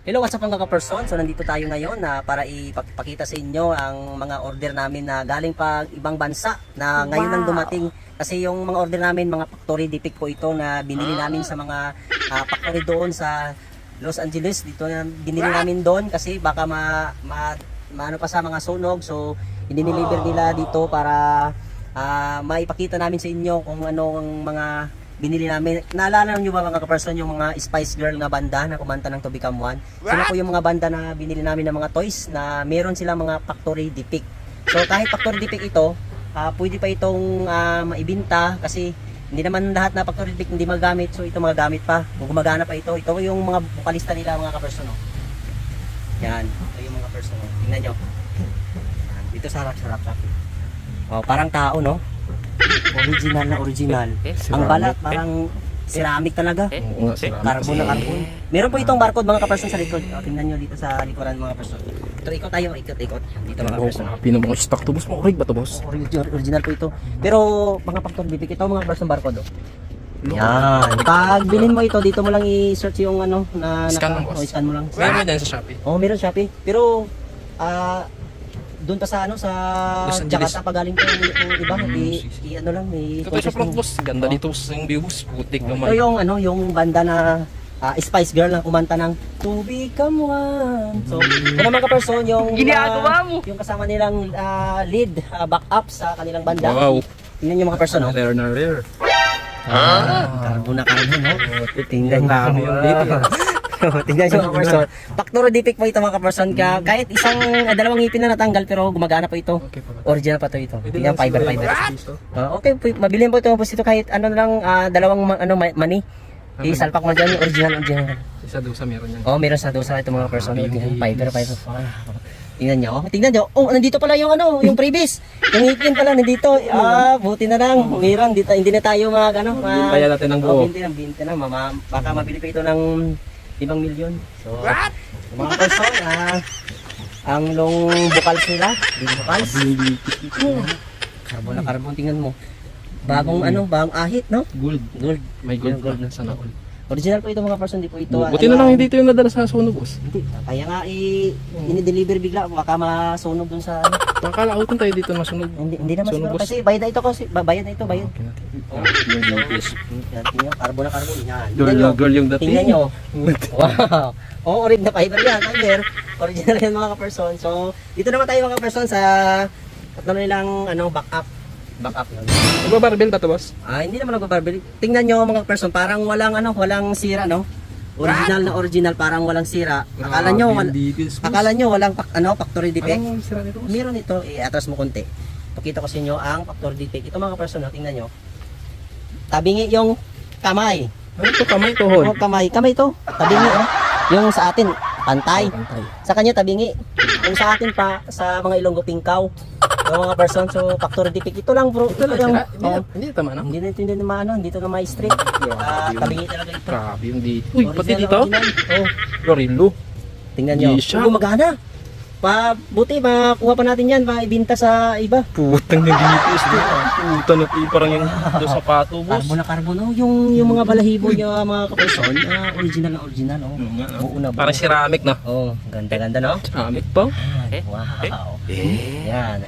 Hello, what's up mga ka-person? So nandito tayo ngayon para ipakita sa inyo ang mga order namin na galing pa ibang bansa na ngayon lang dumating. Kasi yung mga order namin, mga factory defect po ito na binili namin sa mga factory doon sa Los Angeles. Dito na binili namin doon kasi baka maano pa sa mga sunog. So i-deliver nila dito para maipakita namin sa inyo kung ano ang mga binili namin. Naalala nyo ba mga ka-person yung mga Spice Girl na banda na kumanta ng To Become One? Sila po yung mga banda na binili namin ng mga toys na meron silang mga factory defect. So kahit factory defect ito, pwede pa itong maibinta kasi hindi naman lahat na factory defect hindi magamit. So ito magagamit pa, gumagana pa ito. Ito yung mga vokalista nila mga ka-person. Yan, ito yung mga person. Tingnan nyo. Yan, dito sa harap. Oh, parang tao, no? Original na original. Ang balat parang ceramic talaga. Carbon na carbon. Meron po itong barcode mga ka-person sa likod. Tingnan nyo dito sa likuran mga ka-person. Ito ikot tayo, ikot. Dito mga ka-person. Pinamang stock to boss. Makurig ba to boss? Original po ito. Pero mga factory defect ito mga ka-person barcode. Yan. Pag bilhin mo ito, dito mo lang i-search yung ano na scan mo, scan mo lang. Meron din sa Shopee. Oh, meron Shopee. Pero doon pa sa ano sa Jakarta pa galing ko yung iba ano lang may ito sa front boss, ganda dito yung view boss, putik naman. Ito yung ano yung banda na Spice Girl na kumanta ng To Become One. So kung naman ka-person yung ginagawa mo yung kasama nilang lead backup sa kanilang banda. Wow. Tingnan yung mga person no. Rare na rare. Carbon na carbon no. Tingnan namin yung dito. Tingnan yung mga person. Factory defect po ito mga ka-person. Kahit isang dalawang ngipin na natanggal pero gumagana po ito. Original pa ito. Tingnan fiber. Okay, mabilihin po ito kahit ano lang dalawang money. Isalpak mo dyan original. Sa dosa meron yan. Oh, meron sa dosa ito mga person. Fiber. Tingnan nyo. Oh, nandito pala yung ano, yung previous. Yung ngipin pala nandito. Buti na lang. Meron dito. Hindi na tayo kaya natin ng buo. Binti na. Baka mabili pa ito ng 5 milyon. So, mga person, ang long vocals nila, vocals. Carbon na carbon, tingnan mo. Bagong ahit, no? Gold. May gold na sana all. Original po ito mga person, di po ito. Buti na lang hindi ito yung nadala sa sunog boss. Hindi, kaya nga ini-deliver bigla, baka masunog dun sa ano. Akala ko tayo dito masunog. Hindi naman siguro kasi bayad na ito bayad. Tingnan, carbon na carbon. Yan. Girl yung dating. Tingnan nyo. Wow. Oh, original na fiber yan. Original yan mga ka-person. So, dito naman tayo mga ka-person sa nilang backup yun. Nagbabarbell ba ito boss? Hindi naman nagbabarbell. Tingnan nyo mga person, parang walang sira no. Original parang walang sira. Akala nyo walang factory defect. Meron ito, atras mo konti. Pakita ko sa inyo ang factory defect. Ito mga person, tingnan nyo. Tabingi yung kamay. Ano ito kamay tuhod? Kamay ito. Tabingi yung sa atin pantay. Sa kanya tabingi. Yung sa atin pa sa mga Ilonggo pingkaw. Yung mga person, so factory defect ito lang bro. Ito lang. Hindi tama na. Hindi na dito na ma-straight. Tabingi talaga ito. Grabe yung dito. Uy, pati dito. Lorillo. Tingnan nyo. Gumagana. Buti makuha pa natin yan, ibinta sa iba. Putang na dito. Puta na parang yung sapato boss. Carbon. Yung mga balahibo niya mga ka-person, original. Uuna ba? Parang ceramic na. Ganda no? Ceramic pa. Wow. Yan.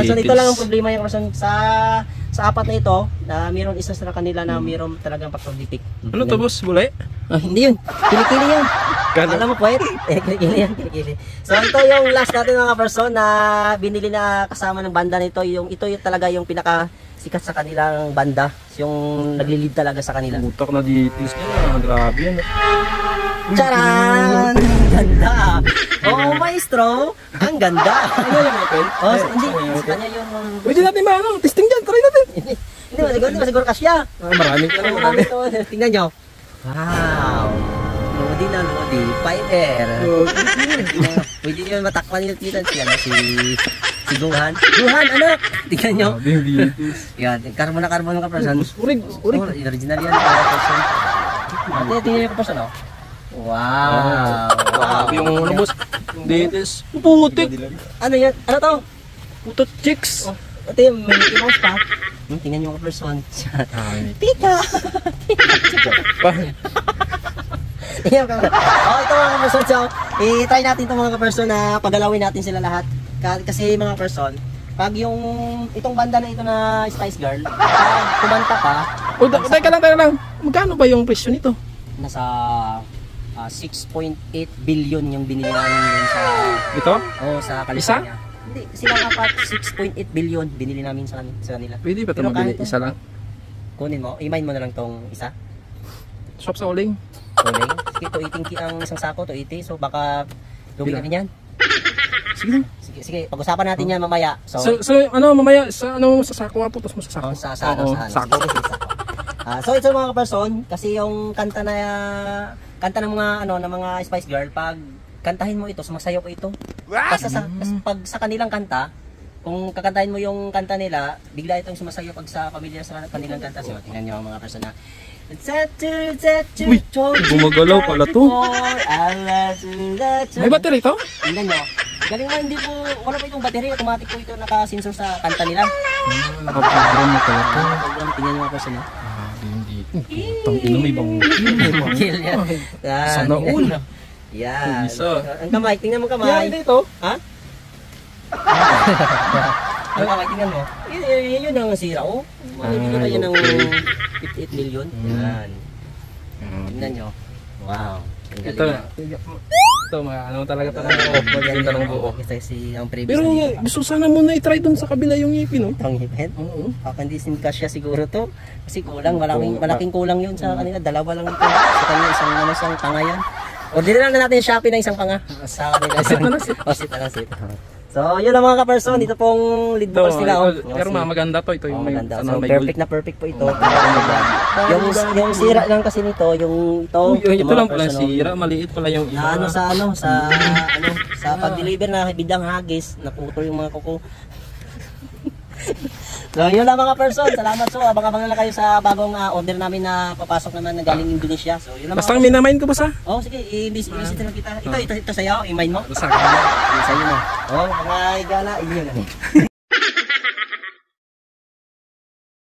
Ito lang ang problema yung person sa apat na ito, na mayroon isa sa kanila na mayroon talagang factory defect. Ano to boss? Bulay? Hindi yun. Kilikili yan. Alam mo po kilikili. So ito yung last natin mga person na binili na kasama ng banda nito. Ito yung talaga yung pinaka sikat sa kanilang banda. Yung naglilid talaga sa kanila. Utak na dito. Grabe yan. Charan! Ganda! Oo, maestro! Ang ganda! Ano yung open? Hindi. Kanya yung... Pwede natin maanong. Testing dyan. Try natin. Hindi masiguro kasya. Maraming ka naman. Tingnan nyo. Wow! Lodi. Fiber. Pwede nyo matakpan nila siya na si Guhan. Guhan, anak! Tingnan nyo. Yan, carbon na ka-person. Urig. Original yan. Tingnan nyo ka-person, no? Wow! Yung boss. Ditis. Putik. Ano yan? Ano to? Putot chicks. Ito yung Mickey Mouse pa. Tingnan nyo ka-person. Pika! Tingnan ka. Oh, ito mga ka-person. So, i-try natin itong mga ka-person na pagalawin natin sila lahat. Kasi mga ka-person, pag yung itong banda na ito na Spice Girl, pag kumanta ka, Teka lang. Magkano ba yung presyo nito? nasa 6.8 billion yung binili namin dun sa Ito? sa California. Hindi, silang apat 6.8 billion binili namin sa kanila. Pwede ba ito Pero mabili? kahit Isa lang? Kunin mo, i-mine mo na lang tong isa. Shop sa uling? Kunin. Sige, 280 ang isang sako, 280. So baka lugi na rin yan. Sige. Sige, pag-usapan natin yan mamaya. So Mamaya sa sako nga po, tapos mo sa sako. Sako. Sige, sako. So ito mga ka-person, kasi yung kanta ng mga Spice Girl, pag kantahin mo ito, sumasayaw po ito. Kasi pag sa kanilang kanta, kung kakantahin mo yung kanta nila, bigla itong sumasayaw pag sa pamilyar sa kanilang kanta. So tingnan niyo ang mga person na Uy, gumagalaw pala to. May battery to? Tingnan niyo. Galing mo, hindi po, wala pa itong battery, automatic po ito naka-sensor sa kanta nila. Naka-program na pala to. Tingnan niyo mga person na. Tang ino may bang Kill yan. Sana all. Yan. Isa. Ang kamay, tingnan mo kamay. Yan dito. Ha? Ang kamay, tingnan mo. Yun ang sira, oh. Makikita na yun ng 58 million. Yan. Tingnan nyo. Wow. Ang Ito galing na. na. Ito talaga ganda ng buo. Kasi ang previous Pero gusto sana muna i-try dun sa kabila yung ngipin, no? Ang hiphead. Oo. Kakandisin ka siya siguro to. Kasi kulang, malaking kulang yun sa kanila. Dalawa lang ito. Sa kanila, isang tanga yan. Orderan na natin yung Shopee ng isang panga. Sa kanila. Sit na na, sit. Sit na na, sit. So, yun ang mga ka-person. Dito pong lead vocals nila. Pero maganda to. Ito yung may maganda. ano, So, may perfect na perfect po ito. Yung sira lang kasi nito, yung ito. Ito lang pala sira, maliit pala yung iba. Sa pag-deliver na bidang hagis, naputol yung mga kuko. So, yun lang mga person. Salamat so. Abang-abang na kayo sa bagong order namin na papasok naman na galing Indonesia. So, yun lang. Basta minamain ko ba sa? Oh, sige, i-visit lang kita. Ito sa'yo, i-mine mo. Sa akin. Sa'yo na. Oh, mga igala, inyo na.